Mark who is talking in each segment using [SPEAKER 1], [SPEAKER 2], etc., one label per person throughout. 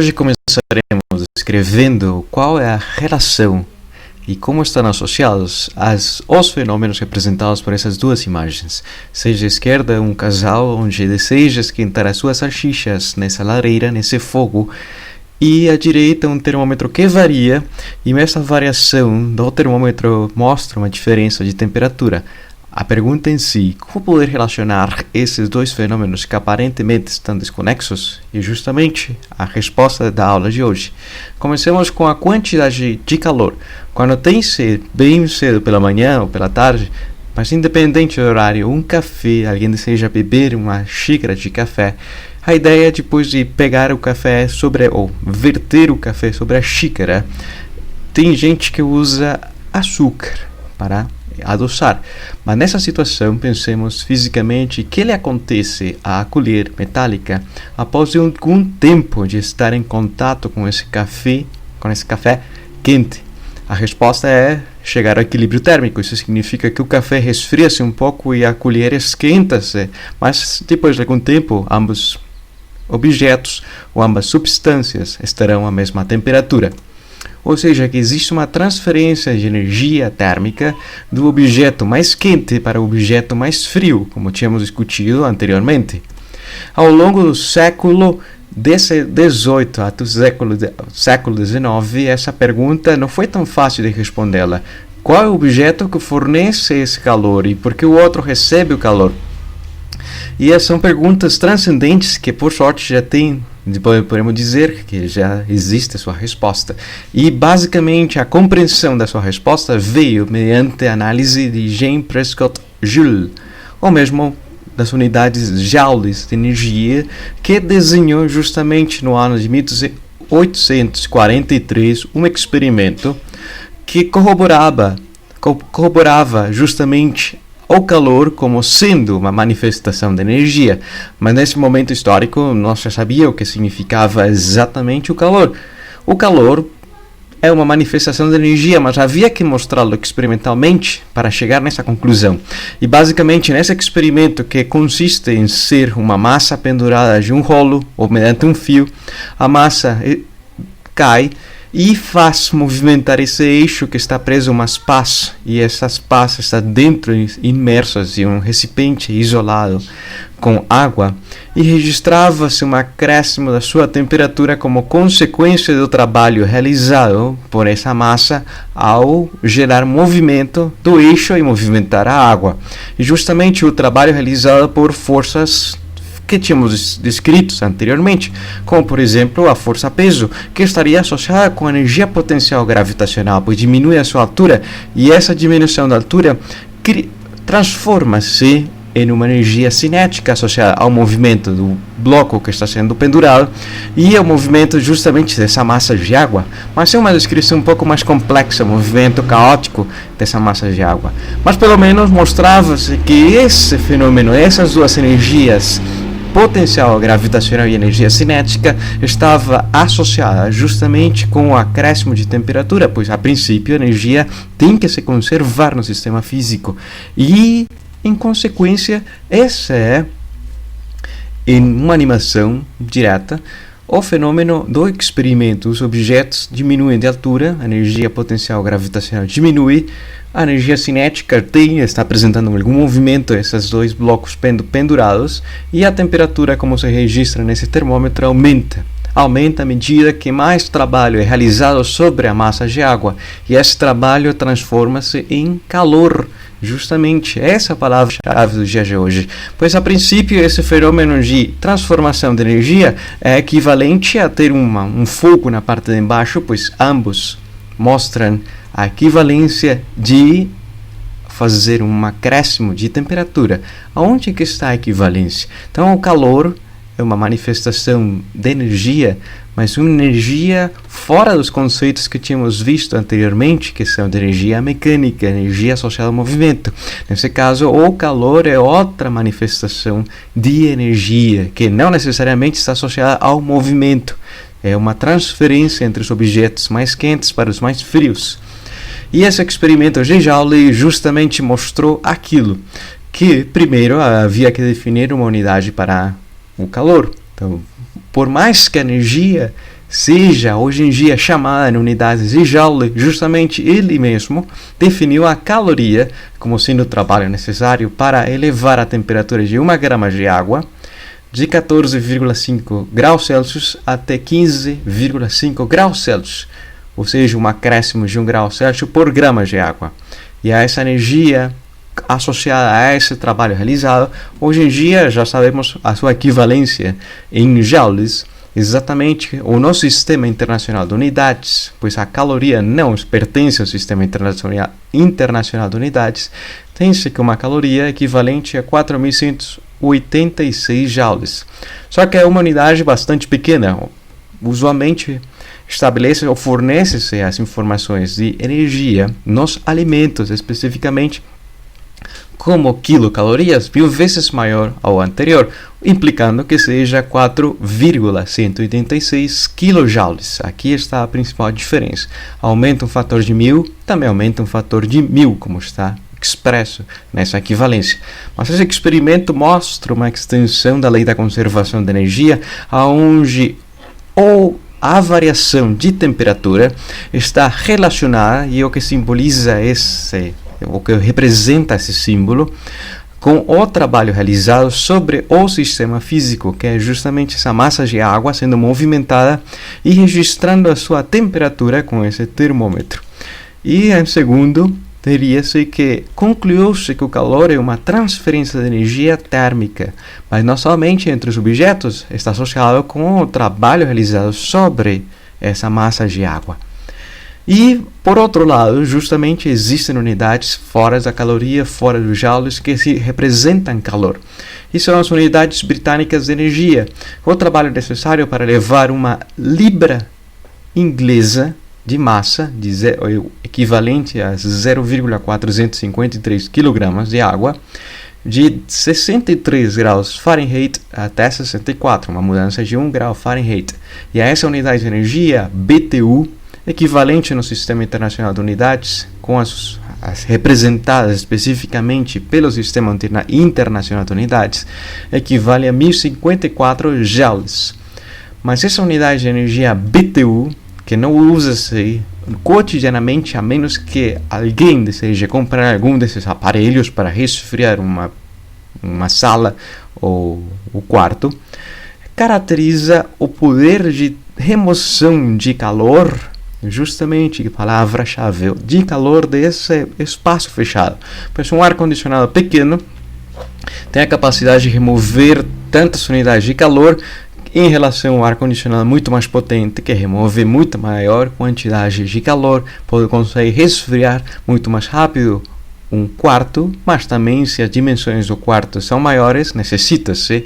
[SPEAKER 1] Hoje começaremos descrevendo qual é a relação e como estão associados os fenômenos representados por essas duas imagens. Seja à esquerda um casal onde deseja esquentar as suas salsichas nessa lareira, nesse fogo, e à direita um termômetro que varia, e essa variação do termômetro mostra uma diferença de temperatura. A pergunta em si, como poder relacionar esses dois fenômenos que aparentemente estão desconexos? E justamente a resposta da aula de hoje. Comecemos com a quantidade de calor. Quando tem sede, bem cedo pela manhã ou pela tarde, mas independente do horário, um café, alguém deseja beber uma xícara de café, a ideia é depois de pegar o café ou verter o café sobre a xícara, tem gente que usa açúcar para adoçar. Mas nessa situação, pensemos fisicamente que lhe acontece à colher metálica após algum tempo de estar em contato com esse café quente. A resposta é chegar ao equilíbrio térmico. Isso significa que o café resfria-se um pouco e a colher esquenta-se, mas depois de algum tempo, ambos objetos ou ambas substâncias estarão à mesma temperatura. Ou seja, que existe uma transferência de energia térmica do objeto mais quente para o objeto mais frio, como tínhamos discutido anteriormente. Ao longo do século XVIII até o século XIX, essa pergunta não foi tão fácil de respondê-la. Qual é o objeto que fornece esse calor e por que o outro recebe o calor? E são perguntas transcendentes que, por sorte, já têm, podemos dizer que já existe a sua resposta. E, basicamente, a compreensão da sua resposta veio mediante a análise de Jean Prescott Joule, ou mesmo das unidades joules de energia, que desenhou justamente no ano de 1843 um experimento que corroborava justamente o calor como sendo uma manifestação de energia. Mas nesse momento histórico nós já sabíamos o que significava exatamente o calor. O calor é uma manifestação de energia, mas havia que mostrá-lo experimentalmente para chegar nessa conclusão. E basicamente nesse experimento, que consiste em ser uma massa pendurada de um rolo ou mediante um fio, a massa cai e faz movimentar esse eixo que está preso a umas pás, e essas pás estão dentro, imersas em um recipiente isolado com água, e registrava-se um acréscimo da sua temperatura como consequência do trabalho realizado por essa massa ao gerar movimento do eixo e movimentar a água. E justamente o trabalho realizado por forças que tínhamos descritos anteriormente, como por exemplo a força-peso, que estaria associada com a energia potencial gravitacional, pois diminui a sua altura, e essa diminuição da altura transforma-se em uma energia cinética associada ao movimento do bloco que está sendo pendurado e ao movimento justamente dessa massa de água. Mas é uma descrição um pouco mais complexa, o movimento caótico dessa massa de água. Mas pelo menos mostrava-se que esse fenômeno, essas duas energias, potencial gravitacional e energia cinética, estava associada justamente com o acréscimo de temperatura, pois a princípio a energia tem que se conservar no sistema físico e, em consequência, essa é, em uma animação direta, o fenômeno do experimento. Os objetos diminuem de altura, a energia potencial gravitacional diminui, a energia cinética está apresentando algum movimento, esses dois blocos pendurados, e a temperatura, como se registra nesse termômetro, aumenta à medida que mais trabalho é realizado sobre a massa de água, e esse trabalho transforma-se em calor. Justamente essa é a palavra-chave do dia de hoje, pois a princípio esse fenômeno de transformação de energia é equivalente a ter um fogo na parte de baixo, pois ambos mostram a equivalência de fazer um acréscimo de temperatura. Aonde que está a equivalência? Então o calor é uma manifestação de energia, mas uma energia fora dos conceitos que tínhamos visto anteriormente, que são de energia mecânica, energia associada ao movimento. Nesse caso, o calor é outra manifestação de energia, que não necessariamente está associada ao movimento. É uma transferência entre os objetos mais quentes para os mais frios. E esse experimento de Joule justamente mostrou aquilo, que primeiro havia que definir uma unidade para o calor. Então, por mais que a energia seja hoje em dia chamada em unidades de Joule, justamente ele mesmo definiu a caloria como sendo o trabalho necessário para elevar a temperatura de 1 grama de água de 14,5 graus Celsius até 15,5 graus Celsius, ou seja, um acréscimo de 1 grau Celsius por grama de água. E a essa energia associada a esse trabalho realizado, hoje em dia já sabemos a sua equivalência em joules, exatamente o nosso Sistema Internacional de Unidades, pois a caloria não pertence ao Sistema Internacional de Unidades, tem-se que uma caloria é equivalente a 4.186 joules. Só que é uma unidade bastante pequena, usualmente estabelece ou fornece-se as informações de energia nos alimentos, especificamente como quilocalorias 1000 vezes maior ao anterior, implicando que seja 4,186 kilojoules. Aqui está a principal diferença. Aumenta um fator de 1000, também aumenta um fator de 1000, como está expresso nessa equivalência. Mas esse experimento mostra uma extensão da lei da conservação de energia, onde a variação de temperatura está relacionada, e o que simboliza o que representa esse símbolo, com o trabalho realizado sobre o sistema físico, que é justamente essa massa de água sendo movimentada e registrando a sua temperatura com esse termômetro. E em segundo, teria-se que concluiu-se que o calor é uma transferência de energia térmica, mas não somente entre os objetos, está associado com o trabalho realizado sobre essa massa de água. E, por outro lado, justamente existem unidades fora da caloria, fora dos joules, que se representam calor. E são as unidades britânicas de energia. O trabalho necessário para levar uma libra inglesa de massa, equivalente a 0,453 kg de água, de 63 graus Fahrenheit até 64, uma mudança de 1 grau Fahrenheit. E a essa unidade de energia, BTU, equivalente no Sistema Internacional de Unidades, com as representadas especificamente pelo Sistema Internacional de Unidades, equivale a 1054 joules. Mas essa unidade de energia BTU, que não usa-se cotidianamente, a menos que alguém deseje comprar algum desses aparelhos para resfriar uma sala ou o quarto, caracteriza o poder de remoção de calor, justamente a palavra-chave, de calor desse espaço fechado. Pois um ar-condicionado pequeno tem a capacidade de remover tantas unidades de calor em relação ao ar-condicionado muito mais potente, que remove muito maior quantidade de calor, consegue resfriar muito mais rápido um quarto, mas também se as dimensões do quarto são maiores, necessita-se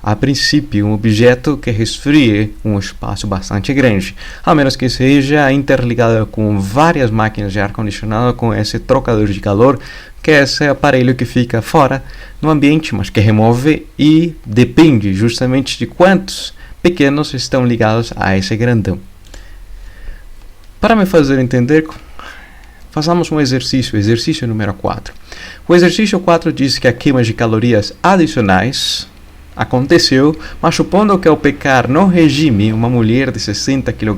[SPEAKER 1] a princípio um objeto que resfrie um espaço bastante grande, a menos que seja interligado com várias máquinas de ar-condicionado, com esse trocador de calor, que é esse aparelho que fica fora no ambiente, mas que remove, e depende justamente de quantos pequenos estão ligados a esse grandão. Para me fazer entender, façamos um exercício número 4. O exercício 4 diz que a queima de calorias adicionais aconteceu, mas supondo que ao pecar no regime, uma mulher de 60 kg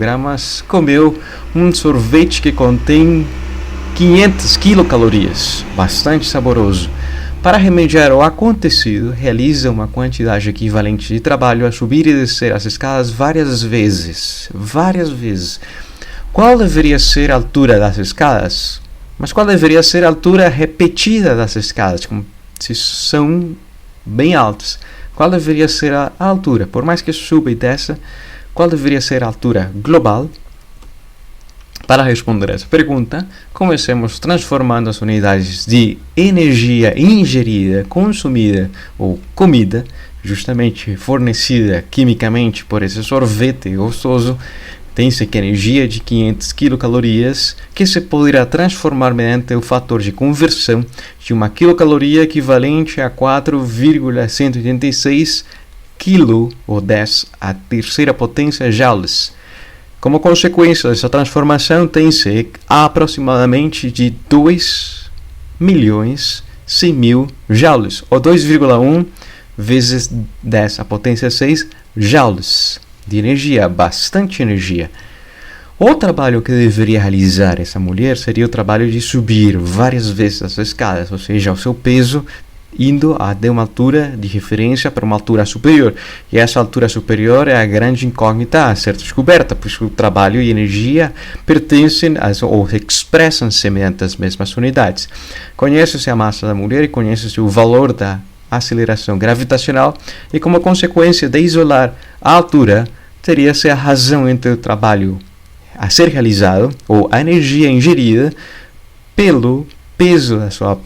[SPEAKER 1] comeu um sorvete que contém 500 quilocalorias, bastante saboroso. Para remediar o acontecido, realiza uma quantidade equivalente de trabalho a subir e descer as escadas várias vezes. Qual deveria ser a altura das escadas? Mas qual deveria ser a altura repetida das escadas, como se são bem altas? Qual deveria ser a altura? Por mais que suba e desça, qual deveria ser a altura global? Para responder essa pergunta, comecemos transformando as unidades de energia ingerida, consumida ou comida, justamente fornecida quimicamente por esse sorvete gostoso, tem-se que energia de 500 quilocalorias, que se poderá transformar mediante o fator de conversão de uma quilocaloria equivalente a 4,186 kg ou 10 a terceira potência joules. Como consequência dessa transformação, tem-se aproximadamente de 2.100.000 joules, ou 2,1 vezes 10 a potência 6 joules. de energia, bastante energia. O trabalho que deveria realizar essa mulher seria o trabalho de subir várias vezes as escadas, ou seja, o seu peso indo de uma altura de referência para uma altura superior. E essa altura superior é a grande incógnita a ser descoberta, pois o trabalho e energia pertencem ou expressam-se mediante as mesmas unidades. Conhece-se a massa da mulher e conhece-se o valor da aceleração gravitacional, e como consequência de isolar a altura, teria-se a razão entre o trabalho a ser realizado ou a energia ingerida pelo peso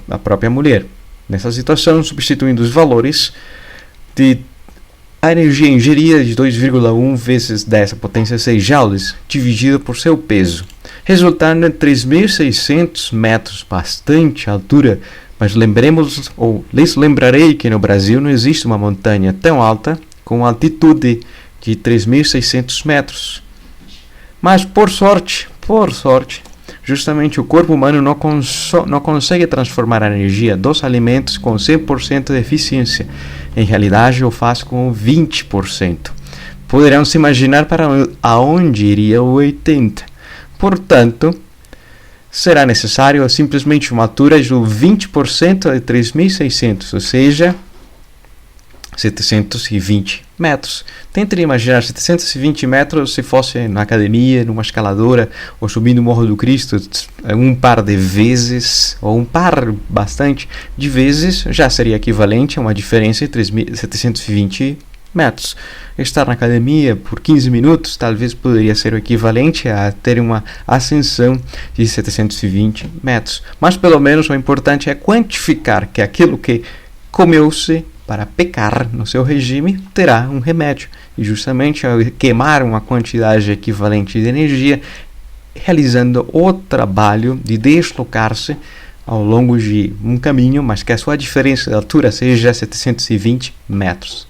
[SPEAKER 1] da própria mulher. Nessa situação, substituindo os valores de a energia ingerida de 2,1 vezes 10 a potência 6 joules, dividido por seu peso, resultando em 3.600 metros, bastante altura, mas lhes lembrarei que no Brasil não existe uma montanha tão alta com altitude de 3.600 metros. Mas por sorte, justamente o corpo humano não consegue transformar a energia dos alimentos com 100% de eficiência. Em realidade, o faz com 20%. Poderão se imaginar para aonde iria o 80%. Portanto, será necessário simplesmente uma altura de 20% de 3.600, ou seja, 720 metros. Tente imaginar 720 metros se fosse na academia, numa escaladora, ou subindo o Morro do Cristo um par de vezes, ou um par bastante de vezes, já seria equivalente a uma diferença de 720 metros. Estar na academia por 15 minutos talvez poderia ser o equivalente a ter uma ascensão de 720 metros. Mas pelo menos o importante é quantificar que aquilo que comeu-se para pecar no seu regime terá um remédio, e justamente ao queimar uma quantidade equivalente de energia, realizando o trabalho de deslocar-se ao longo de um caminho, mas que a sua diferença de altura seja 720 metros.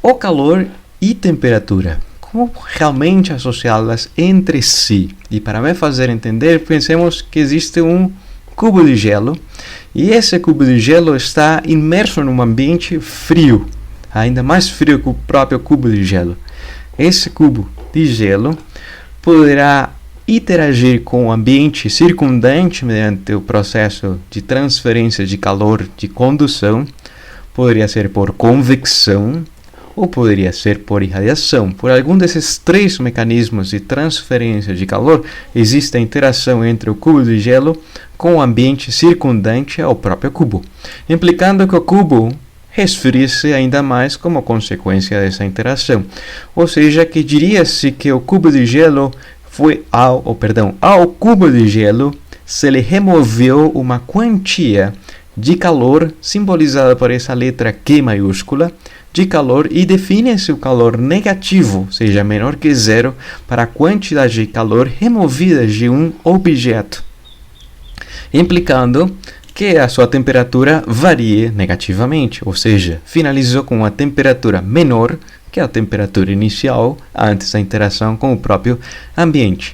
[SPEAKER 1] O calor e temperatura, como realmente associá-las entre si? E para me fazer entender, pensemos que existe um cubo de gelo, e esse cubo de gelo está imerso num ambiente frio, ainda mais frio que o próprio cubo de gelo. Esse cubo de gelo poderá interagir com o ambiente circundante mediante o processo de transferência de calor de condução, poderia ser por convecção ou poderia ser por irradiação. Por algum desses três mecanismos de transferência de calor, existe a interação entre o cubo de gelo com o ambiente circundante ao próprio cubo, implicando que o cubo resfrie-se ainda mais como consequência dessa interação. Ou seja, que diria-se que o cubo de gelo ao cubo de gelo se lhe removeu uma quantia de calor, simbolizada por essa letra Q maiúscula, de calor, e define-se o calor negativo, seja menor que zero, para a quantidade de calor removida de um objeto, implicando que a sua temperatura varie negativamente, ou seja, finalizou com uma temperatura menor que a temperatura inicial antes da interação com o próprio ambiente.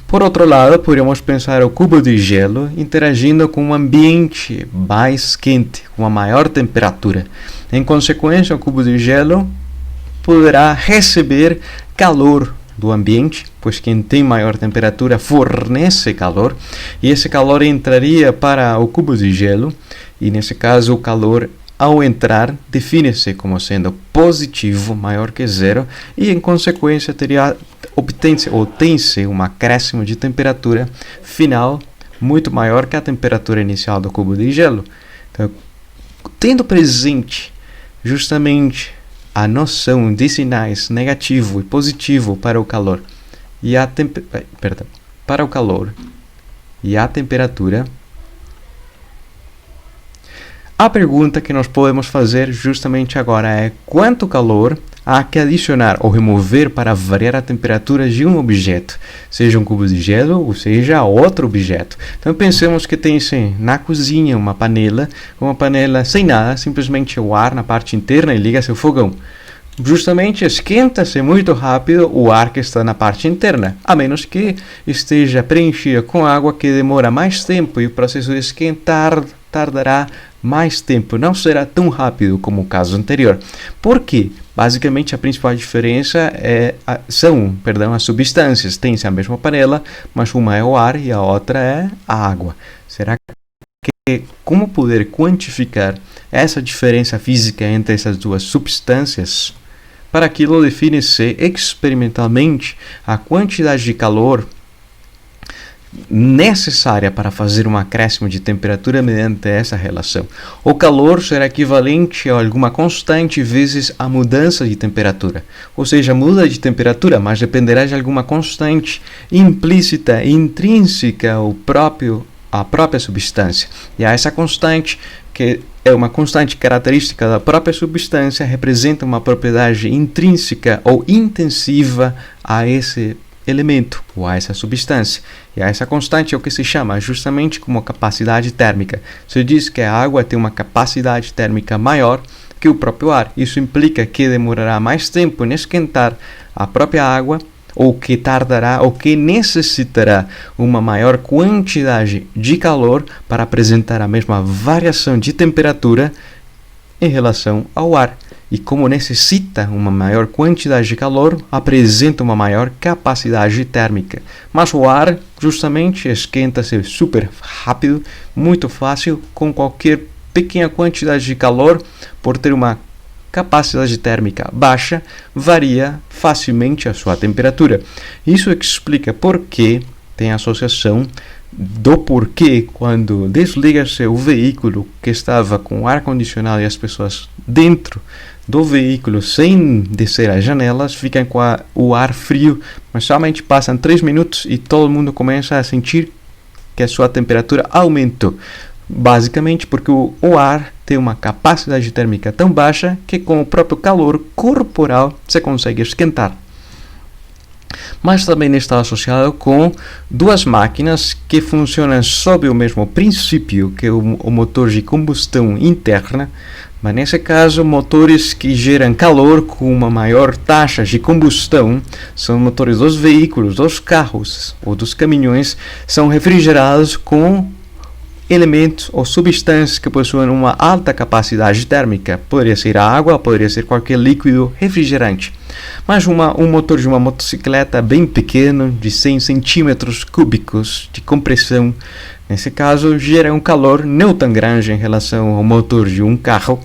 [SPEAKER 1] Por outro lado, podemos pensar o cubo de gelo interagindo com um ambiente mais quente, com uma maior temperatura. Em consequência, o cubo de gelo poderá receber calor do ambiente, pois quem tem maior temperatura fornece calor, e esse calor entraria para o cubo de gelo, e nesse caso o calor ao entrar define-se como sendo positivo, maior que zero, e em consequência tem-se um acréscimo de temperatura final muito maior que a temperatura inicial do cubo de gelo. Então, tendo presente justamente a noção de sinais negativo e positivo para o calor e para o calor e a temperatura, a pergunta que nós podemos fazer justamente agora é: quanto calor há que adicionar ou remover para variar a temperatura de um objeto, seja um cubo de gelo ou seja outro objeto? Então pensemos que tem-se na cozinha uma panela sem nada, simplesmente o ar na parte interna, e liga-se o fogão. Justamente esquenta-se muito rápido o ar que está na parte interna, a menos que esteja preenchida com água, que demora mais tempo e o processo de esquentar tardará mais tempo, não será tão rápido como o caso anterior. Por quê? Basicamente, a principal diferença são as substâncias. Tem-se a mesma panela, mas uma é o ar e a outra é a água. Será que como poder quantificar essa diferença física entre essas duas substâncias? Para aquilo, define-se experimentalmente a quantidade de calor necessária para fazer um acréscimo de temperatura mediante essa relação. O calor será equivalente a alguma constante vezes a mudança de temperatura. Ou seja, muda de temperatura, mas dependerá de alguma constante implícita, intrínseca à própria substância. E a essa constante, que é uma constante característica da própria substância, representa uma propriedade intrínseca ou intensiva a esse elemento ou a essa substância. E essa constante é o que se chama justamente como capacidade térmica. Se diz que a água tem uma capacidade térmica maior que o próprio ar. Isso implica que demorará mais tempo em esquentar a própria água, ou que tardará, ou que necessitará uma maior quantidade de calor para apresentar a mesma variação de temperatura em relação ao ar. E como necessita uma maior quantidade de calor, apresenta uma maior capacidade térmica. Mas o ar, justamente, esquenta-se super rápido, muito fácil, com qualquer pequena quantidade de calor, por ter uma capacidade térmica baixa, varia facilmente a sua temperatura. Isso explica por que tem associação do porquê quando desliga-se o veículo que estava com o ar-condicionado e as pessoas dentro do veículo sem descer as janelas ficam com o ar frio, mas somente passam 3 minutos e todo mundo começa a sentir que a sua temperatura aumentou. Basicamente porque o ar tem uma capacidade térmica tão baixa que com o próprio calor corporal se consegue esquentar. Mas também está associado com duas máquinas que funcionam sob o mesmo princípio que o motor de combustão interna, mas nesse caso motores que geram calor com uma maior taxa de combustão são motores dos veículos, dos carros ou dos caminhões, são refrigerados com elementos ou substâncias que possuem uma alta capacidade térmica. Poderia ser a água, poderia ser qualquer líquido refrigerante. Mas um motor de uma motocicleta bem pequeno, de 100 centímetros cúbicos de compressão, nesse caso, gera um calor não tão grande em relação ao motor de um carro.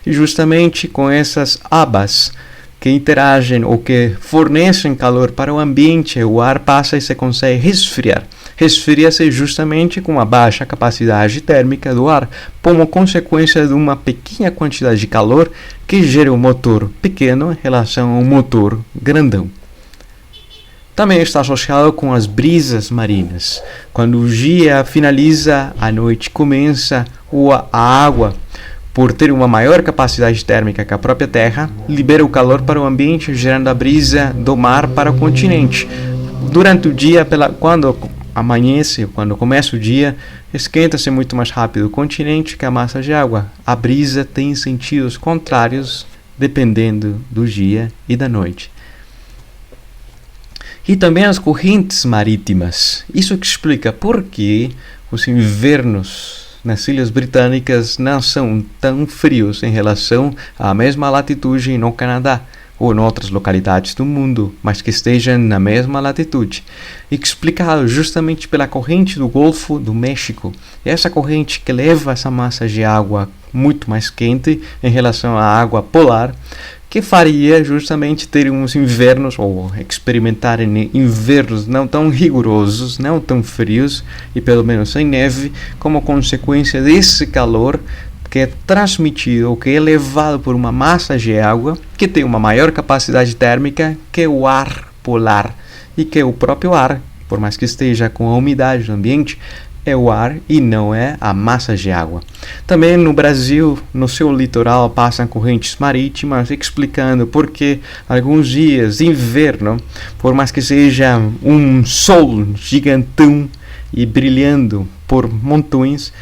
[SPEAKER 1] E justamente com essas abas que interagem ou que fornecem calor para o ambiente, o ar passa e se consegue resfriar. Resfria-se justamente com a baixa capacidade térmica do ar, como consequência de uma pequena quantidade de calor que gera um motor pequeno em relação a um motor grandão. Também está associado com as brisas marinas. Quando o dia finaliza, a noite começa, a água, por ter uma maior capacidade térmica que a própria Terra, libera o calor para o ambiente, gerando a brisa do mar para o continente. Durante o dia, quando amanhece, quando começa o dia, esquenta-se muito mais rápido o continente que a massa de água. A brisa tem sentidos contrários dependendo do dia e da noite. E também as correntes marítimas. Isso que explica por que os invernos nas ilhas britânicas não são tão frios em relação à mesma latitude no Canadá ou em outras localidades do mundo, mas que estejam na mesma latitude. Explicado justamente pela corrente do Golfo do México. E essa corrente que leva essa massa de água muito mais quente em relação à água polar, que faria justamente ter uns invernos, ou experimentarem invernos não tão rigorosos, não tão frios, e pelo menos sem neve, como consequência desse calor que é transmitido, ou que é levado por uma massa de água, que tem uma maior capacidade térmica que o ar polar, e que o próprio ar, por mais que esteja com a umidade do ambiente, é o ar e não é a massa de água. Também no Brasil, no seu litoral, passam correntes marítimas, explicando por que alguns dias de inverno, por mais que seja um sol gigantão e brilhando por montões,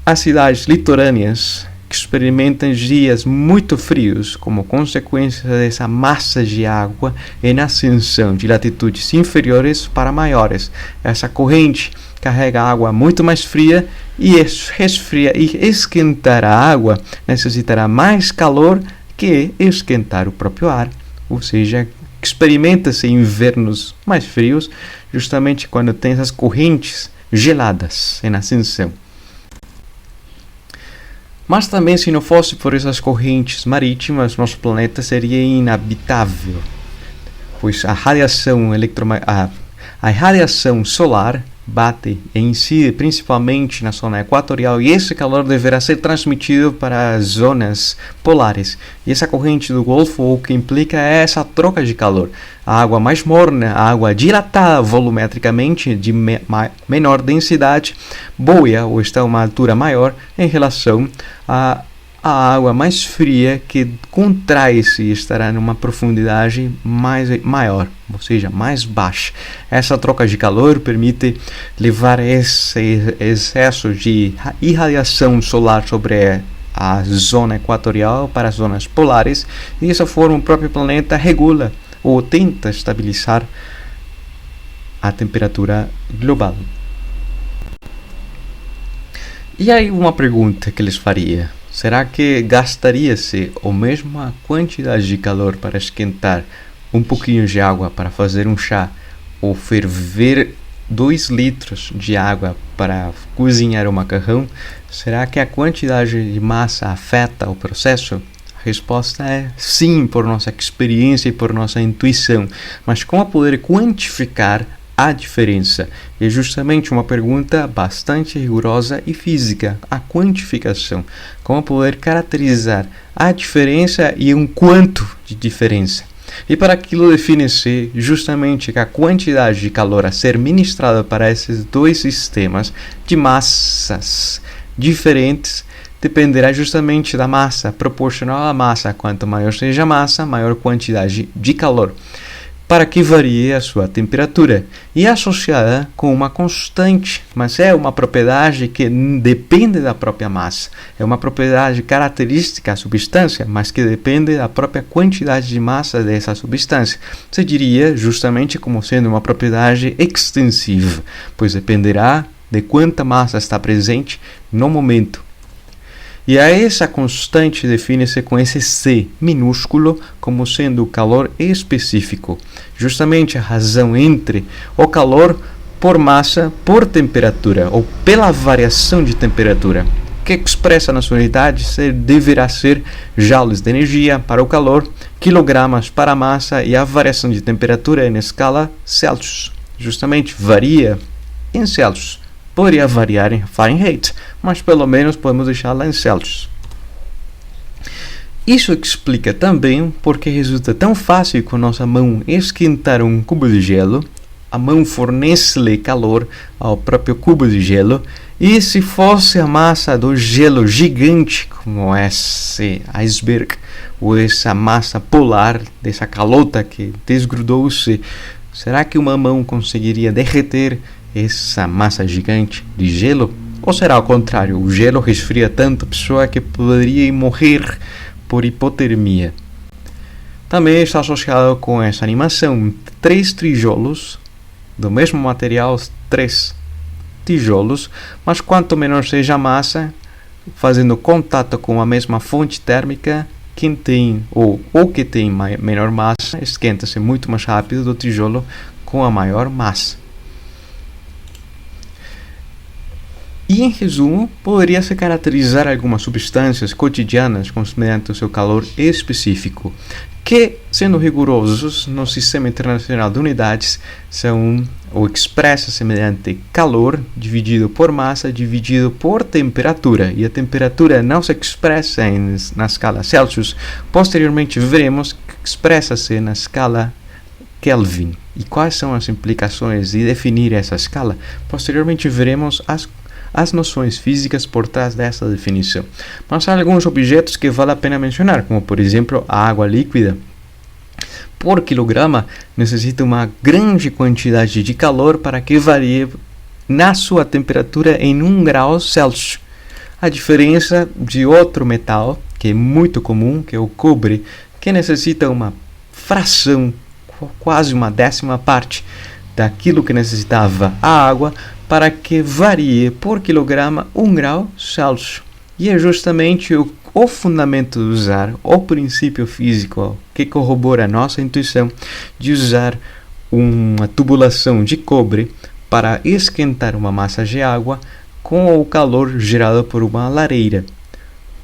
[SPEAKER 1] as cidades litorâneas experimentam dias muito frios como consequência dessa massa de água em ascensão de latitudes inferiores para maiores. Essa corrente carrega água muito mais fria e resfria e esquentar a água necessitará mais calor que que esquentar o próprio ar, ou seja, experimenta-se invernos mais frios, justamente quando tem essas correntes geladas em ascensão. Mas também, se não fosse por essas correntes marítimas, nosso planeta seria inabitável, pois a radiação solar bate em si, principalmente na zona equatorial, e esse calor deverá ser transmitido para as zonas polares. E essa corrente do Golfo, o que implica é essa troca de calor. A água mais morna, a água dilatada volumetricamente, de menor densidade, boia ou está a uma altura maior em relação a água mais fria, que contrai-se e estará numa profundidade maior, ou seja, mais baixa. Essa troca de calor permite levar esse excesso de irradiação solar sobre a zona equatorial para as zonas polares, e dessa forma o próprio planeta regula ou tenta estabilizar a temperatura global. E aí uma pergunta que lhes faria: será que gastaria-se a mesma quantidade de calor para esquentar um pouquinho de água para fazer um chá, ou ferver 2 litros de água para cozinhar um macarrão? Será que a quantidade de massa afeta o processo? A resposta é sim, por nossa experiência e por nossa intuição. Mas como poder quantificar a diferença? É justamente uma pergunta bastante rigorosa e física, a quantificação. Como poder caracterizar a diferença e um quanto de diferença? E para aquilo define-se justamente que a quantidade de calor a ser ministrada para esses dois sistemas de massas diferentes dependerá justamente da massa, proporcional à massa. Quanto maior seja a massa, maior quantidade de calor, para que varie a sua temperatura, e é associada com uma constante, mas é uma propriedade que depende da própria massa. É uma propriedade característica da substância, mas que depende da própria quantidade de massa dessa substância. Se diria justamente como sendo uma propriedade extensiva, pois dependerá de quanta massa está presente no momento. E a essa constante define-se com esse C minúsculo como sendo o calor específico. Justamente a razão entre o calor por massa por temperatura, ou pela variação de temperatura, que expressa nas unidades deverá ser joules de energia para o calor, quilogramas para a massa, e a variação de temperatura em escala Celsius. Justamente varia em Celsius. Poderia variar em Fahrenheit, mas pelo menos podemos deixá-la em Celsius. Isso explica também porque resulta tão fácil com nossa mão esquentar um cubo de gelo. A mão fornece-lhe calor ao próprio cubo de gelo, e se fosse a massa do gelo gigante, como esse iceberg, ou essa massa polar, dessa calota que desgrudou-se, será que uma mão conseguiria derreter essa massa gigante de gelo? Ou será ao contrário, o gelo resfria tanto a pessoa que poderia morrer por hipotermia? Também está associado com essa animação 3 tijolos do mesmo material, 3 tijolos, mas quanto menor seja a massa, fazendo contato com a mesma fonte térmica, quem tem ou que tem menor massa esquenta-se muito mais rápido do tijolo com a maior massa. E, em resumo, poderia-se caracterizar algumas substâncias cotidianas mediante o seu calor específico, que, sendo rigorosos no Sistema Internacional de Unidades, são ou expressa-se mediante calor dividido por massa dividido por temperatura, e a temperatura não se expressa na escala Celsius. Posteriormente veremos que expressa-se na escala Kelvin. E quais são as implicações de definir essa escala? Posteriormente veremos as noções físicas por trás dessa definição. Mas há alguns objetos que vale a pena mencionar, como por exemplo a água líquida. Por quilograma, necessita uma grande quantidade de calor para que varie na sua temperatura em 1 grau Celsius. A diferença de outro metal, que é muito comum, que é o cobre, que necessita uma fração, quase uma 10ª parte daquilo que necessitava a água, para que varie por quilograma 1 grau Celsius. E é justamente o fundamento de usar o princípio físico que corrobora a nossa intuição de usar uma tubulação de cobre para esquentar uma massa de água com o calor gerado por uma lareira.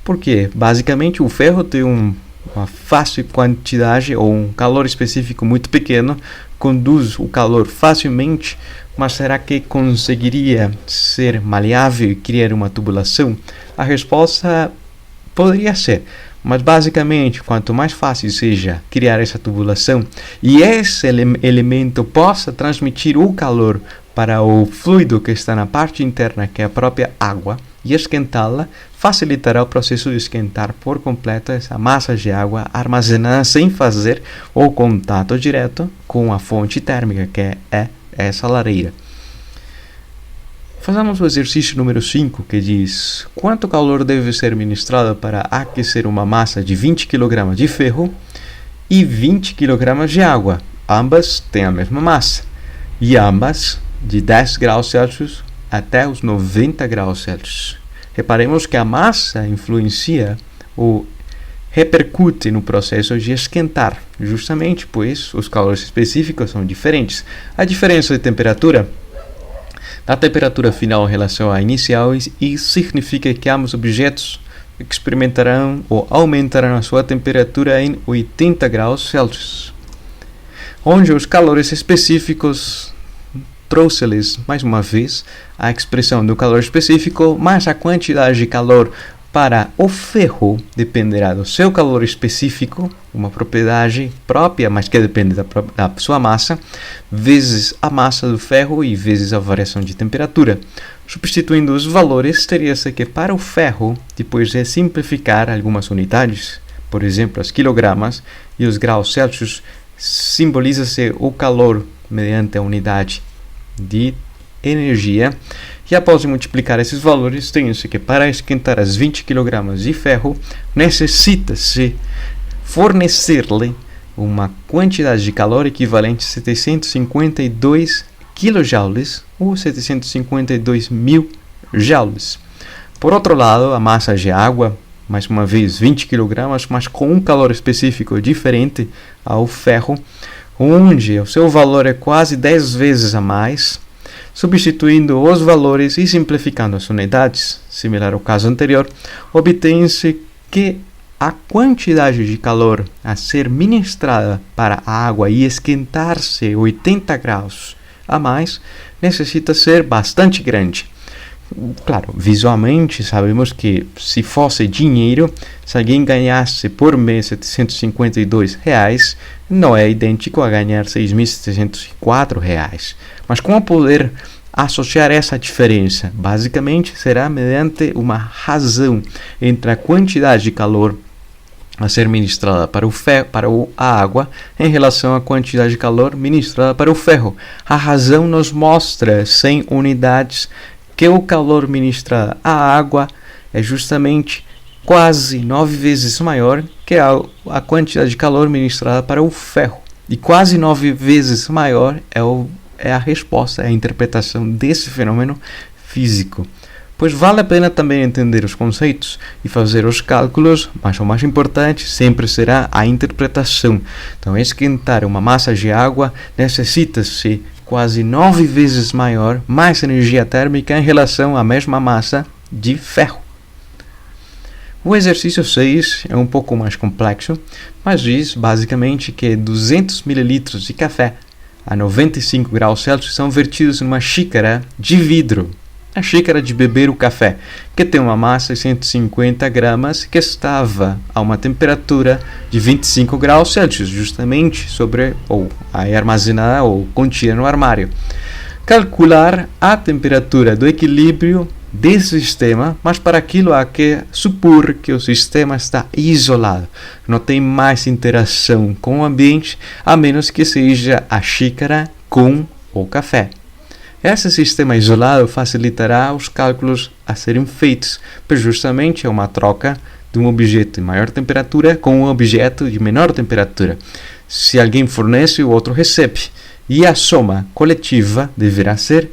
[SPEAKER 1] Porque, basicamente, o ferro tem uma fácil quantidade ou um calor específico muito pequeno, conduz o calor facilmente, mas será que conseguiria ser maleável e criar uma tubulação? A resposta poderia ser, mas basicamente, quanto mais fácil seja criar essa tubulação e esse elemento possa transmitir o calor para o fluido que está na parte interna, que é a própria água, e esquentá-la, facilitará o processo de esquentar por completo essa massa de água armazenada sem fazer o contato direto com a fonte térmica, que é essa lareira. Fazemos o exercício número 5, que diz: quanto calor deve ser ministrado para aquecer uma massa de 20 kg de ferro e 20 kg de água? Ambas têm a mesma massa, e ambas de 10 graus Celsius até os 90 graus Celsius. Reparemos que a massa influencia ou repercute no processo de esquentar, justamente pois os calores específicos são diferentes. A diferença de temperatura da temperatura final em relação à inicial e significa que ambos objetos experimentarão ou aumentarão a sua temperatura em 80 graus Celsius, onde os calores específicos trouxe-lhes, mais uma vez, a expressão do calor específico, mas a quantidade de calor para o ferro dependerá do seu calor específico, uma propriedade própria, mas que depende da sua massa, vezes a massa do ferro e vezes a variação de temperatura. Substituindo os valores, teria-se que para o ferro, depois de simplificar algumas unidades, por exemplo, as quilogramas e os graus Celsius, simboliza-se o calor mediante a unidade de energia, e após multiplicar esses valores, tem-se que para esquentar as 20 kg de ferro, necessita-se fornecer-lhe uma quantidade de calor equivalente a 752 kJ ou 752 mil joules. Por outro lado, a massa de água, mais uma vez 20 kg, mas com um calor específico diferente ao ferro, onde o seu valor é quase 10 vezes a mais. Substituindo os valores e simplificando as unidades, similar ao caso anterior, obtém-se que a quantidade de calor a ser ministrada para a água e esquentar-se 80 graus a mais necessita ser bastante grande. Claro, visualmente sabemos que se fosse dinheiro, se alguém ganhasse por mês R$752, não é idêntico a ganhar R$6.704. Mas como poder associar essa diferença? Basicamente será mediante uma razão entre a quantidade de calor a ser ministrada para a água em relação à quantidade de calor ministrada para o ferro. A razão nos mostra, sem unidades, que o calor ministrado à água é justamente quase 9 vezes maior que a quantidade de calor ministrada para o ferro. E quase 9 vezes maior é a resposta, é a interpretação desse fenômeno físico. Pois vale a pena também entender os conceitos e fazer os cálculos, mas o mais importante sempre será a interpretação. Então, esquentar uma massa de água necessita-se quase 9 vezes maior, mais energia térmica em relação à mesma massa de ferro. O exercício 6 é um pouco mais complexo, mas diz basicamente que 200 ml de café a 95 graus Celsius são vertidos numa xícara de vidro. A xícara de beber o café, que tem uma massa de 150 gramas, que estava a uma temperatura de 25 graus Celsius, justamente sobre ou armazenada ou contida no armário. Calcular a temperatura do equilíbrio desse sistema, mas para aquilo há que supor que o sistema está isolado, não tem mais interação com o ambiente, a menos que seja a xícara com o café. Esse sistema isolado facilitará os cálculos a serem feitos, pois justamente é uma troca de um objeto de maior temperatura com um objeto de menor temperatura. Se alguém fornece, o outro recebe, e a soma coletiva deverá ser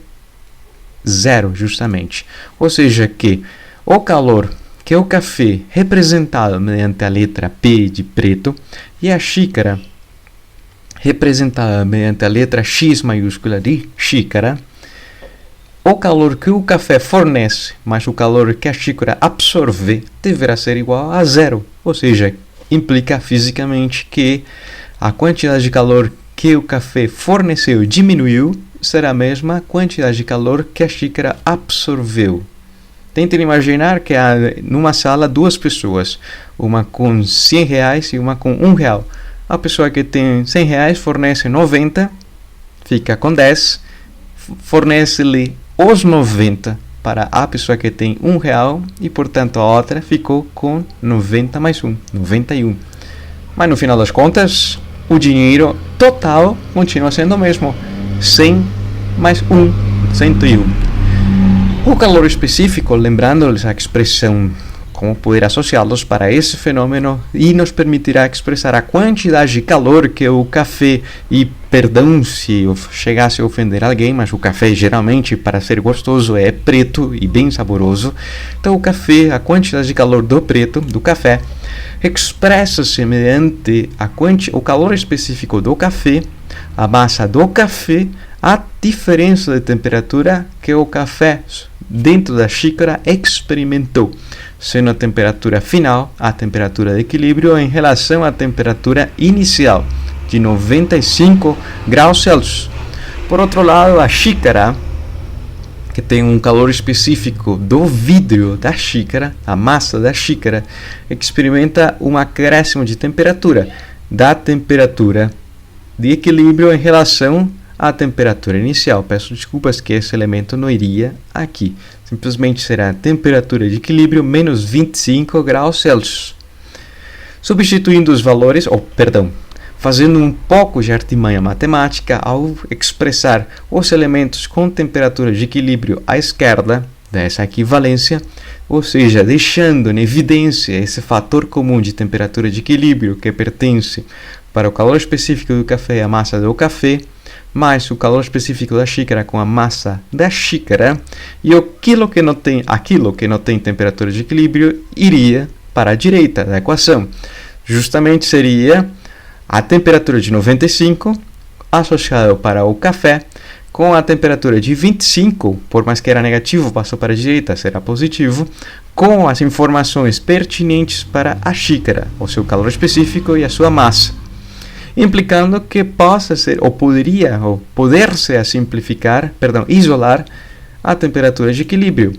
[SPEAKER 1] zero, justamente. Ou seja, que o calor que é o café representado mediante a letra P de preto e a xícara representada mediante a letra X maiúscula de xícara, o calor que o café fornece mais o calor que a xícara absorve deverá ser igual a zero, ou seja, implica fisicamente que a quantidade de calor que o café forneceu diminuiu, será a mesma quantidade de calor que a xícara absorveu. Tentem imaginar que há numa sala duas pessoas, uma com R$100 e uma com R$1. A pessoa que tem R$100 fornece 90, fica com 10, fornece-lhe os 90 para a pessoa que tem R$1 e, portanto, a outra ficou com 90 mais 1, 91. Mas, no final das contas, o dinheiro total continua sendo o mesmo, 100 mais 1, 101. O calor específico, lembrando-lhes a expressão como poder associá-los para esse fenômeno e nos permitirá expressar a quantidade de calor que o café, e perdão se eu chegasse a ofender alguém, mas o café geralmente para ser gostoso é preto e bem saboroso, então o café, a quantidade de calor do preto, do café, expressa-se mediante o calor específico do café, a massa do café, a diferença de temperatura que o café dentro da xícara experimentou, sendo a temperatura final a temperatura de equilíbrio em relação à temperatura inicial, de 95 graus Celsius. Por outro lado, a xícara, que tem um calor específico do vidro da xícara, a massa da xícara, experimenta um acréscimo de temperatura, da temperatura de equilíbrio em relação à temperatura inicial. Peço desculpas que esse elemento não iria aqui. Simplesmente será a temperatura de equilíbrio menos 25 graus Celsius. Substituindo os valores, fazendo um pouco de artimanha matemática ao expressar os elementos com temperatura de equilíbrio à esquerda dessa equivalência, ou seja, deixando em evidência esse fator comum de temperatura de equilíbrio que pertence para o calor específico do café e a massa do café, mais o calor específico da xícara com a massa da xícara, e aquilo que não tem temperatura de equilíbrio iria para a direita da equação. Justamente seria a temperatura de 95 associada para o café com a temperatura de 25, por mais que era negativo, passou para a direita, será positivo, com as informações pertinentes para a xícara, o seu calor específico e a sua massa, implicando que possa ser, ou poder-se a isolar a temperatura de equilíbrio,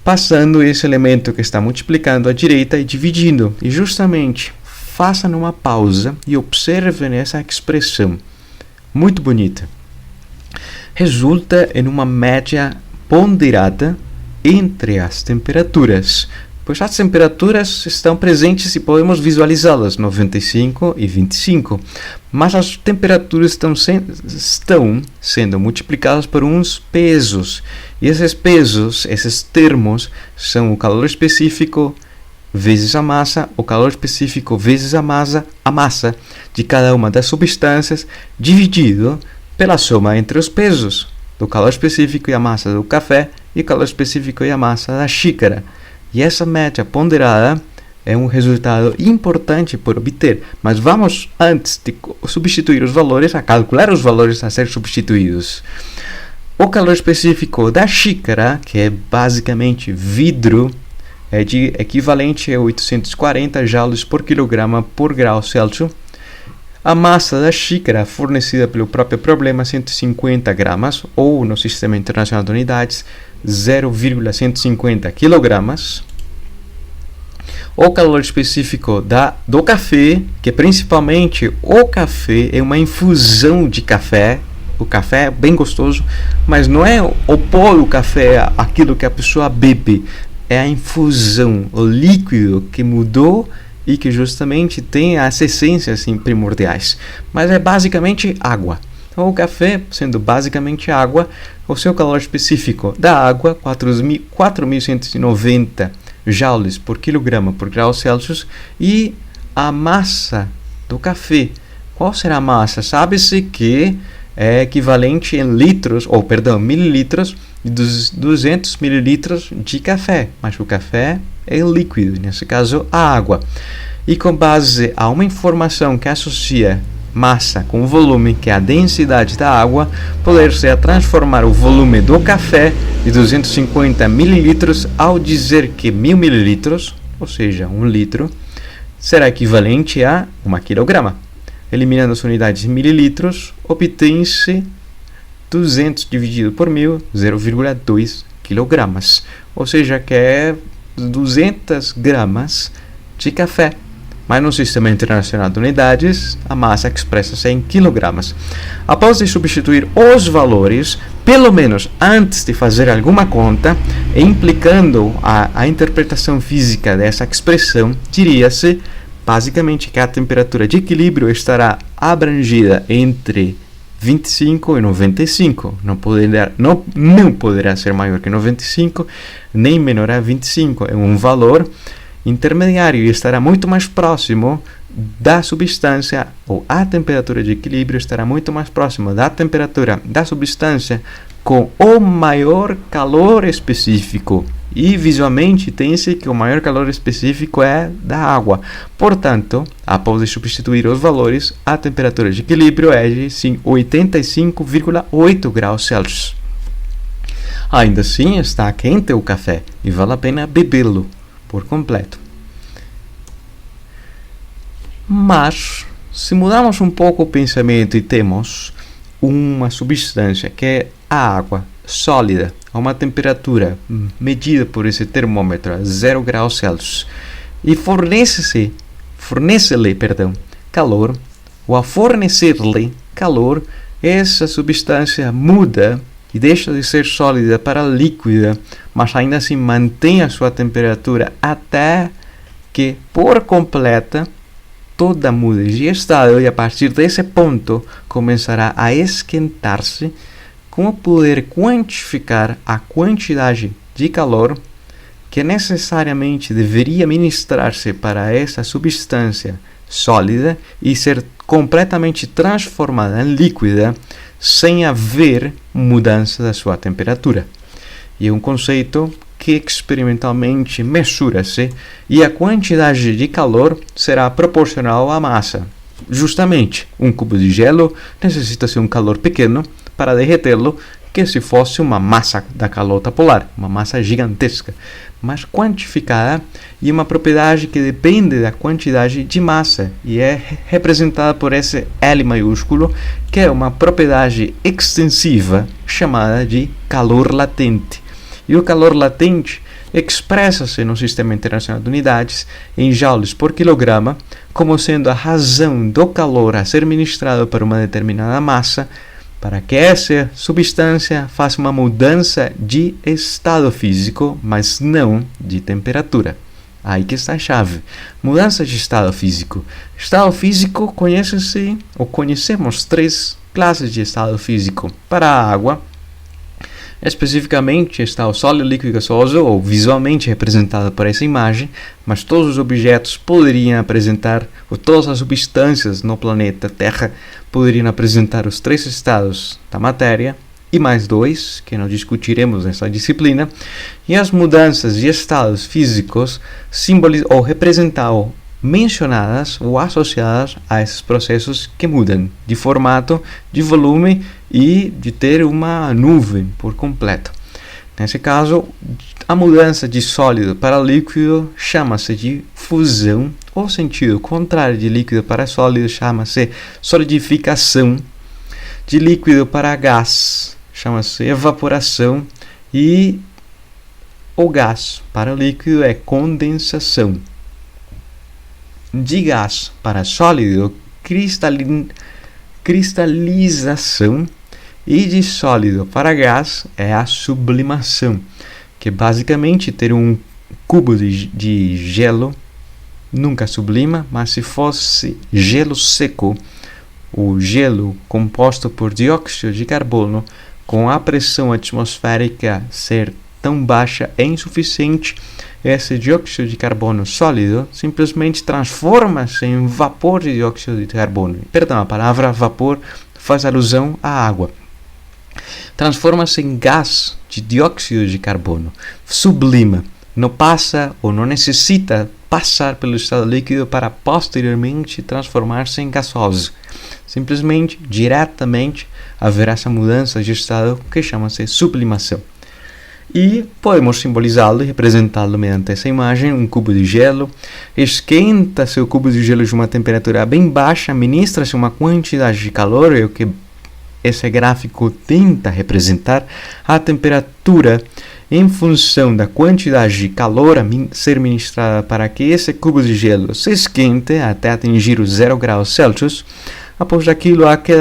[SPEAKER 1] passando esse elemento que está multiplicando à direita e dividindo. E justamente, façam uma pausa e observem essa expressão, muito bonita. Resulta em uma média ponderada entre as temperaturas, pois as temperaturas estão presentes e podemos visualizá-las, 95 e 25, mas as temperaturas estão sendo multiplicadas por uns pesos, e esses pesos, esses termos, são o calor específico vezes a massa, o calor específico vezes a massa de cada uma das substâncias, dividido pela soma entre os pesos do calor específico e a massa do café e o calor específico e a massa da xícara. E essa média ponderada é um resultado importante por obter, mas vamos, antes de substituir os valores, a calcular os valores a ser substituídos. O calor específico da xícara, que é basicamente vidro, é equivalente a 840 joules por quilograma por grau Celsius. A massa da xícara, fornecida pelo próprio problema, 150 gramas, ou no Sistema Internacional de Unidades, 0,150 kg. O calor específico do café, que principalmente o café é uma infusão de café. O café é bem gostoso, mas não é o pó do café, aquilo que a pessoa bebe. É a infusão, o líquido que mudou e que justamente tem as essências assim, primordiais. Mas é basicamente água. Então, o café, sendo basicamente água, o seu calor específico da água, 4.190 joules por quilograma por grau Celsius, e a massa do café. Qual será a massa? Sabe-se que é equivalente em mililitros de 200 mililitros de café, mas o café é líquido, nesse caso a água. E com base a uma informação que associa massa com volume, que é a densidade da água, poder-se transformar o volume do café de 250 mililitros ao dizer que 1000 mililitros, ou seja, 1 litro, será equivalente a 1 quilograma. Eliminando as unidades em mililitros, obtém-se 200 dividido por 1000, 0,2 quilogramas. Ou seja, que é 200 gramas de café. Mas no Sistema Internacional de Unidades, a massa expressa-se em quilogramas. Após de substituir os valores, pelo menos antes de fazer alguma conta, implicando a interpretação física dessa expressão, diria-se basicamente que a temperatura de equilíbrio estará abrangida entre 25 e 95. Não poderá ser maior que 95, nem menor a 25. É um valor intermediário e estará muito mais próximo da substância, ou a temperatura de equilíbrio estará muito mais próxima da temperatura da substância com o maior calor específico. E visualmente tem-se que o maior calor específico é da água. Portanto, após de substituir os valores, a temperatura de equilíbrio é de 85,8 graus Celsius. Ainda assim, está quente o café e vale a pena bebê-lo por completo. Mas, se mudarmos um pouco o pensamento e temos uma substância que é a água sólida a uma temperatura medida por esse termômetro a 0 graus Celsius e fornece-lhe calor, ou a fornecer-lhe calor, essa substância muda e deixa de ser sólida para líquida, mas ainda assim mantém a sua temperatura até que, por completa, toda muda de estado e a partir desse ponto começará a esquentar-se, com poder quantificar a quantidade de calor que necessariamente deveria ministrar-se para essa substância sólida e ser completamente transformada em líquida sem haver mudança da sua temperatura. E é um conceito que experimentalmente mensura-se e a quantidade de calor será proporcional à massa. Justamente, um cubo de gelo necessita-se um calor pequeno para derretê-lo, que se fosse uma massa da calota polar, uma massa gigantesca, mas quantificada, e uma propriedade que depende da quantidade de massa e é representada por esse L maiúsculo, que é uma propriedade extensiva chamada de calor latente. E o calor latente expressa-se no Sistema Internacional de Unidades em joules por quilograma, como sendo a razão do calor a ser ministrado para uma determinada massa, para que essa substância faça uma mudança de estado físico, mas não de temperatura. Aí que está a chave. Mudança de estado físico. Estado físico conhecemos 3 classes de estado físico. Para a água, especificamente está o sólido, líquido e gasoso, ou visualmente representado por essa imagem, mas todos os objetos poderiam apresentar, ou todas as substâncias no planeta Terra poderiam apresentar os 3 estados da matéria, e mais 2, que não discutiremos nessa disciplina, e as mudanças de estados físicos ou representadas, mencionadas ou associadas a esses processos que mudam de formato, de volume e de ter uma nuvem por completo. Nesse caso, a mudança de sólido para líquido chama-se de fusão, ou sentido contrário de líquido para sólido chama-se solidificação, de líquido para gás chama-se evaporação e o gás para líquido é condensação. De gás para sólido, cristalização, e de sólido para gás é a sublimação, que basicamente ter um cubo de gelo nunca sublima, mas se fosse gelo seco, o gelo composto por dióxido de carbono, com a pressão atmosférica ser tão baixa é insuficiente, esse dióxido de carbono sólido simplesmente transforma-se em vapor de dióxido de carbono. Perdão, a palavra vapor faz alusão à água. Transforma-se em gás de dióxido de carbono, sublima, não passa ou não necessita passar pelo estado líquido para posteriormente transformar-se em gasoso. Simplesmente, diretamente, haverá essa mudança de estado que chama-se sublimação. E podemos simbolizá-lo e representá-lo mediante essa imagem, um cubo de gelo. Esquenta-se o cubo de gelo de uma temperatura bem baixa, ministra-se uma quantidade de calor, é o que esse gráfico tenta representar. A temperatura em função da quantidade de calor a ser ministrada para que esse cubo de gelo se esquente até atingir os 0 graus Celsius. Após aquilo, há que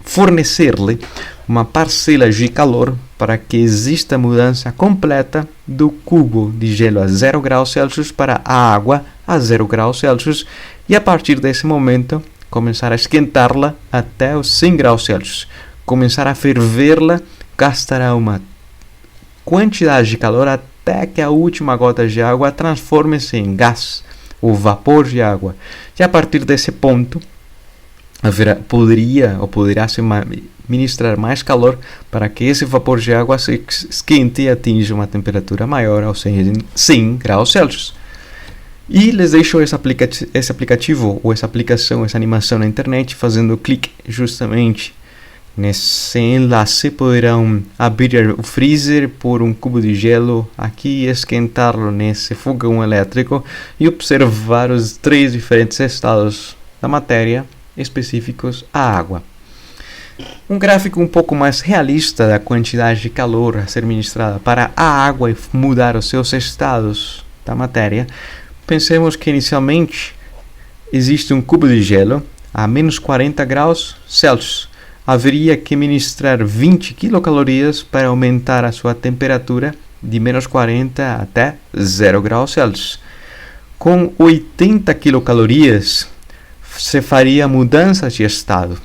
[SPEAKER 1] fornecer-lhe uma parcela de calor para que exista a mudança completa do cubo de gelo a 0 graus Celsius para a água a 0 graus Celsius e a partir desse momento começar a esquentá-la até os 100 graus Celsius. Começar a fervê-la gastará uma quantidade de calor até que a última gota de água transforme-se em gás ou vapor de água. E a partir desse ponto poderá se ministrar mais calor para que esse vapor de água se esquente e atinja uma temperatura maior, ou seja, 100 graus Celsius. E les deixo esse aplicativo ou essa aplicação, essa animação na internet, fazendo clique justamente nesse enlace. Poderão abrir o freezer, pôr um cubo de gelo aqui e esquentá-lo nesse fogão elétrico e observar os 3 diferentes estados da matéria específicos à água. Um gráfico um pouco mais realista da quantidade de calor a ser ministrada para a água e mudar os seus estados da matéria. Pensemos que inicialmente existe um cubo de gelo a menos 40 graus Celsius. Haveria que ministrar 20 quilocalorias para aumentar a sua temperatura de menos 40 até 0 graus Celsius. Com 80 quilocalorias se faria mudança de estado.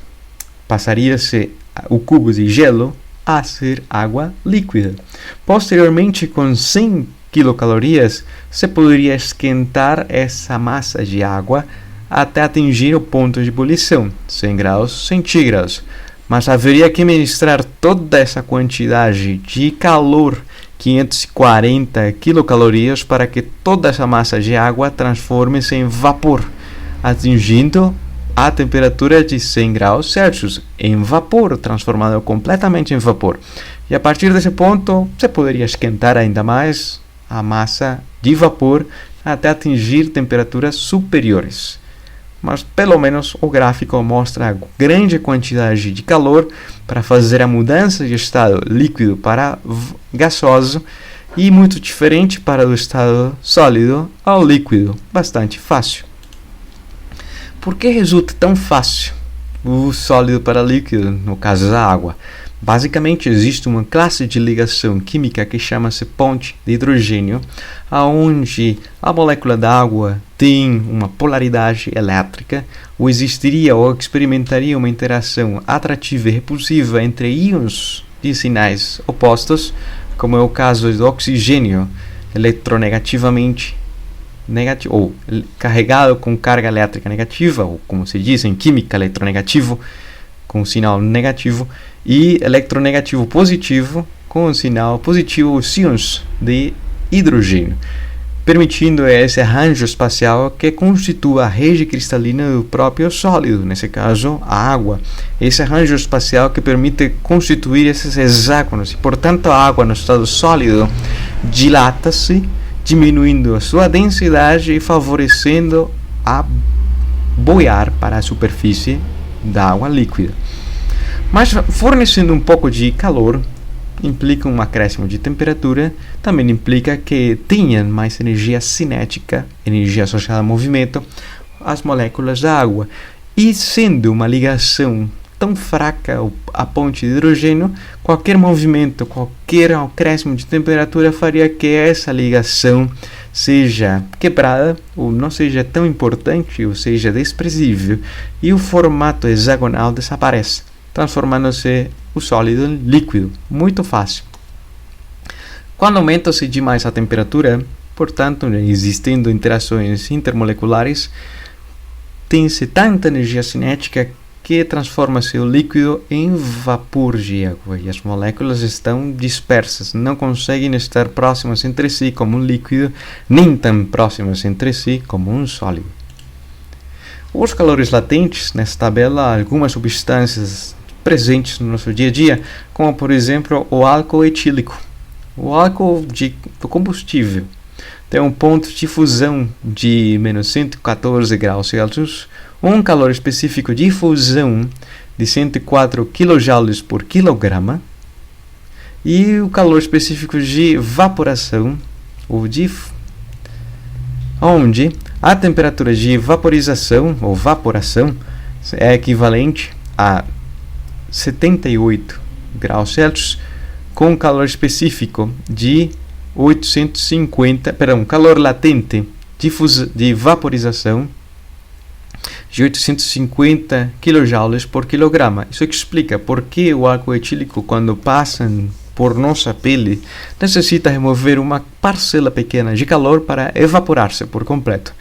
[SPEAKER 1] Passaria-se o cubo de gelo a ser água líquida. Posteriormente, com 100 quilocalorias, se poderia esquentar essa massa de água até atingir o ponto de ebulição, 100 graus centígrados. Mas haveria que ministrar toda essa quantidade de calor, 540 quilocalorias, para que toda essa massa de água transforme-se em vapor, atingindo a temperatura de 100 graus Celsius, em vapor, transformado completamente em vapor. E a partir desse ponto, você poderia esquentar ainda mais a massa de vapor até atingir temperaturas superiores. Mas pelo menos o gráfico mostra a grande quantidade de calor para fazer a mudança de estado líquido para gasoso e muito diferente para o estado sólido ao líquido, bastante fácil. Por que resulta tão fácil o sólido para líquido, no caso da água? Basicamente, existe uma classe de ligação química que chama-se ponte de hidrogênio, onde a molécula da água tem uma polaridade elétrica, ou existiria ou experimentaria uma interação atrativa e repulsiva entre íons de sinais opostos, como é o caso do oxigênio eletronegativamente negativo, ou carregado com carga elétrica negativa, ou como se diz em química, eletronegativo com sinal negativo, e eletronegativo positivo com sinal positivo, os íons de hidrogênio, permitindo esse arranjo espacial que constitui a rede cristalina do próprio sólido, nesse caso a água. Esse arranjo espacial que permite constituir esses hexágonos e, portanto, a água no estado sólido dilata-se, diminuindo a sua densidade e favorecendo a boiar para a superfície da água líquida. Mas fornecendo um pouco de calor implica um acréscimo de temperatura, também implica que tenham mais energia cinética, energia associada ao movimento, as moléculas da água. E sendo uma ligação tão fraca a ponte de hidrogênio, qualquer movimento, qualquer acréscimo de temperatura faria que essa ligação seja quebrada, ou não seja tão importante, ou seja desprezível, e o formato hexagonal desaparece, transformando-se o sólido em líquido. Muito fácil. Quando aumenta-se demais a temperatura, portanto, existindo interações intermoleculares, tem-se tanta energia cinética que transforma seu líquido em vapor de água e as moléculas estão dispersas, não conseguem estar próximas entre si como um líquido, nem tão próximas entre si como um sólido. Os calores latentes, nessa tabela, algumas substâncias presentes no nosso dia a dia, como por exemplo o álcool etílico. O álcool do combustível tem um ponto de fusão de menos 114 graus Celsius, um calor específico de fusão de 104 kJ por quilograma e o calor específico de evaporação, onde a temperatura de vaporização ou vaporação é equivalente a 78 graus Celsius, com calor específico de calor latente de vaporização de 850 kJ por quilograma. Isso explica por que o álcool etílico, quando passa por nossa pele, necessita remover uma parcela pequena de calor para evaporar-se por completo.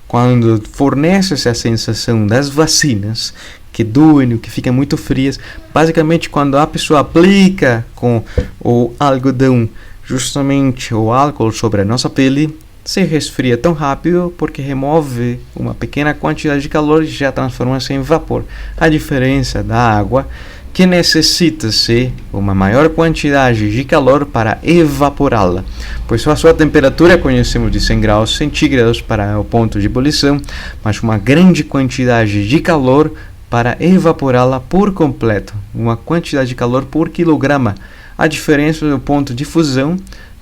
[SPEAKER 1] Quando fornece essa sensação das vacinas, que doem, que ficam muito frias, basicamente quando a pessoa aplica com o algodão justamente o álcool sobre a nossa pele, se resfria tão rápido porque remove uma pequena quantidade de calor e já transforma-se em vapor. A diferença da água, que necessita-se uma maior quantidade de calor para evaporá-la, pois a sua temperatura conhecemos de 100 graus centígrados para o ponto de ebulição, mas uma grande quantidade de calor para evaporá-la por completo, uma quantidade de calor por quilograma. A diferença do ponto de fusão,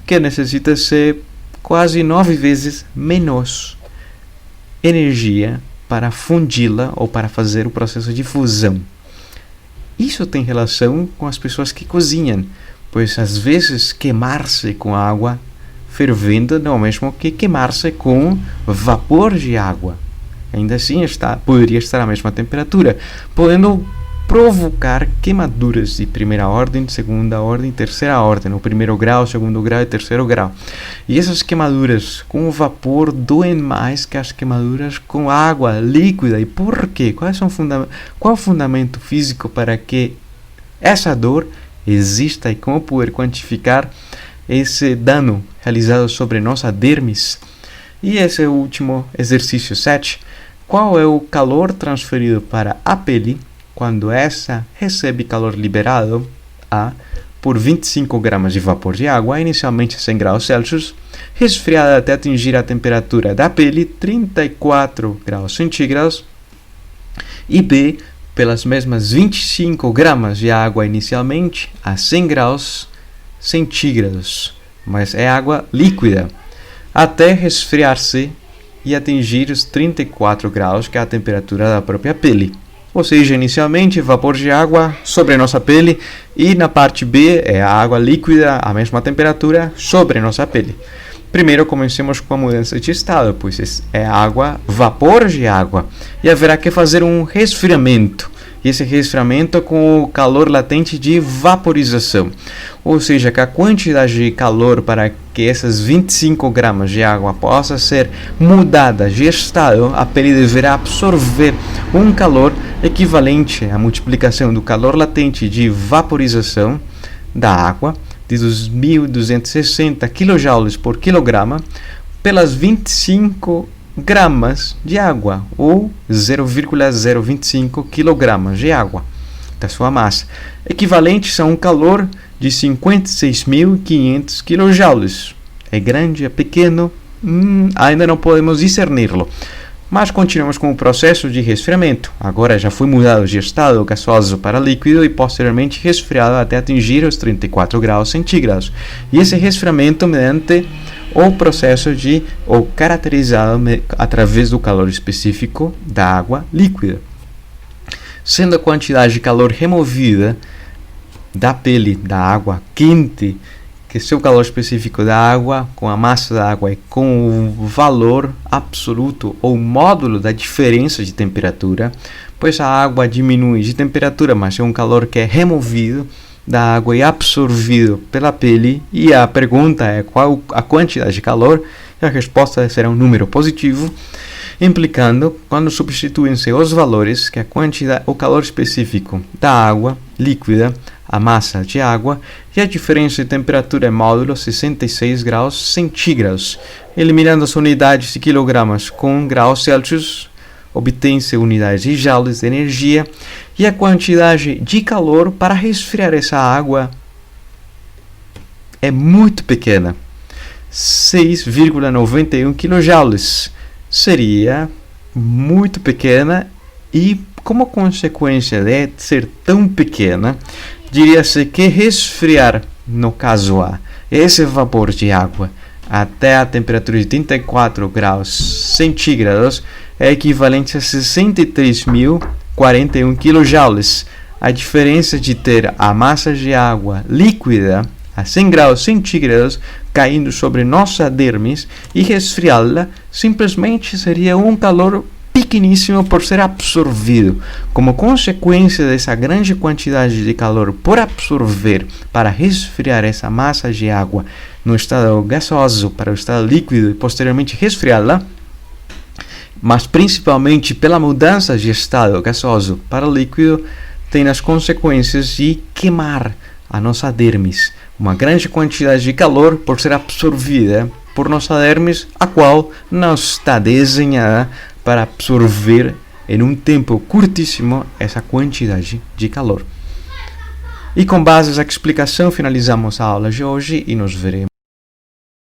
[SPEAKER 1] que necessita ser quase 9 vezes menos energia para fundi-la ou para fazer o processo de fusão. Isso tem relação com as pessoas que cozinham, pois às vezes queimar-se com água fervendo não é o mesmo que queimar-se com vapor de água. Ainda assim poderia estar à mesma temperatura, podendo provocar queimaduras de primeira ordem, segunda ordem, terceira ordem, o primeiro grau, segundo grau e terceiro grau. E essas queimaduras com vapor doem mais que as queimaduras com água líquida. E por quê? Qual é o fundamento físico para que essa dor exista e como poder quantificar esse dano realizado sobre nossa dermis? E esse é o último exercício 7. Qual é o calor transferido para a pele quando essa recebe calor liberado por 25 gramas de vapor de água, inicialmente a 100 graus Celsius, resfriada até atingir a temperatura da pele, 34 graus centígrados, e B, pelas mesmas 25 gramas de água inicialmente a 100 graus centígrados, mas é água líquida, até resfriar-se e atingir os 34 graus, que é a temperatura da própria pele. Ou seja, inicialmente vapor de água sobre a nossa pele e na parte B é a água líquida a mesma temperatura sobre a nossa pele. Primeiro comecemos com a mudança de estado, pois é água, vapor de água, e haverá que fazer um resfriamento. E esse resfriamento com o calor latente de vaporização, ou seja, que a quantidade de calor para que essas 25 gramas de água possa ser mudada de estado, a pele deverá absorver um calor equivalente à multiplicação do calor latente de vaporização da água de 2.260 kJ por quilograma pelas 25 gramas de água, ou 0,025 kg de água da sua massa, equivalentes a um calor de 56.500 kJ. É grande, é pequeno, ainda não podemos discerni-lo. Mas continuamos com o processo de resfriamento. Agora já foi mudado de estado gasoso para líquido e posteriormente resfriado até atingir os 34 graus centígrados. E esse resfriamento mediante o processo caracterizado através do calor específico da água líquida. Sendo a quantidade de calor removida da pele da água quente, que seu calor específico da água, com a massa da água e com o valor absoluto ou módulo da diferença de temperatura, pois a água diminui de temperatura, mas é um calor que é removido da água e absorvido pela pele, e a pergunta é qual a quantidade de calor, e a resposta será um número positivo. implicando quando substituem-se os valores que a quantidade, o calor específico da água líquida, a massa de água e a diferença de temperatura em módulo 66 graus centígrados. Eliminando as unidades de quilogramas com graus Celsius, obtém-se unidades de joules de energia e a quantidade de calor para resfriar essa água é muito pequena, 6,91 kJ. Seria muito pequena e, como consequência de ser tão pequena, diria-se que resfriar, no caso A, esse vapor de água até a temperatura de 34 graus centígrados é equivalente a 63.041 kJ. A diferença de ter a massa de água líquida a 100 graus centígrados caindo sobre nossa dermis e resfriá-la simplesmente seria um calor pequeníssimo por ser absorvido. Como consequência dessa grande quantidade de calor por absorver para resfriar essa massa de água no estado gasoso para o estado líquido e posteriormente resfriá-la, mas principalmente pela mudança de estado gasoso para líquido, tem as consequências de queimar a nossa dermis. Uma grande quantidade de calor por ser absorvida por nossa dermis, a qual não está desenhada para absorver em um tempo curtíssimo essa quantidade de calor. E com base nessa explicação finalizamos a aula de hoje e nos veremos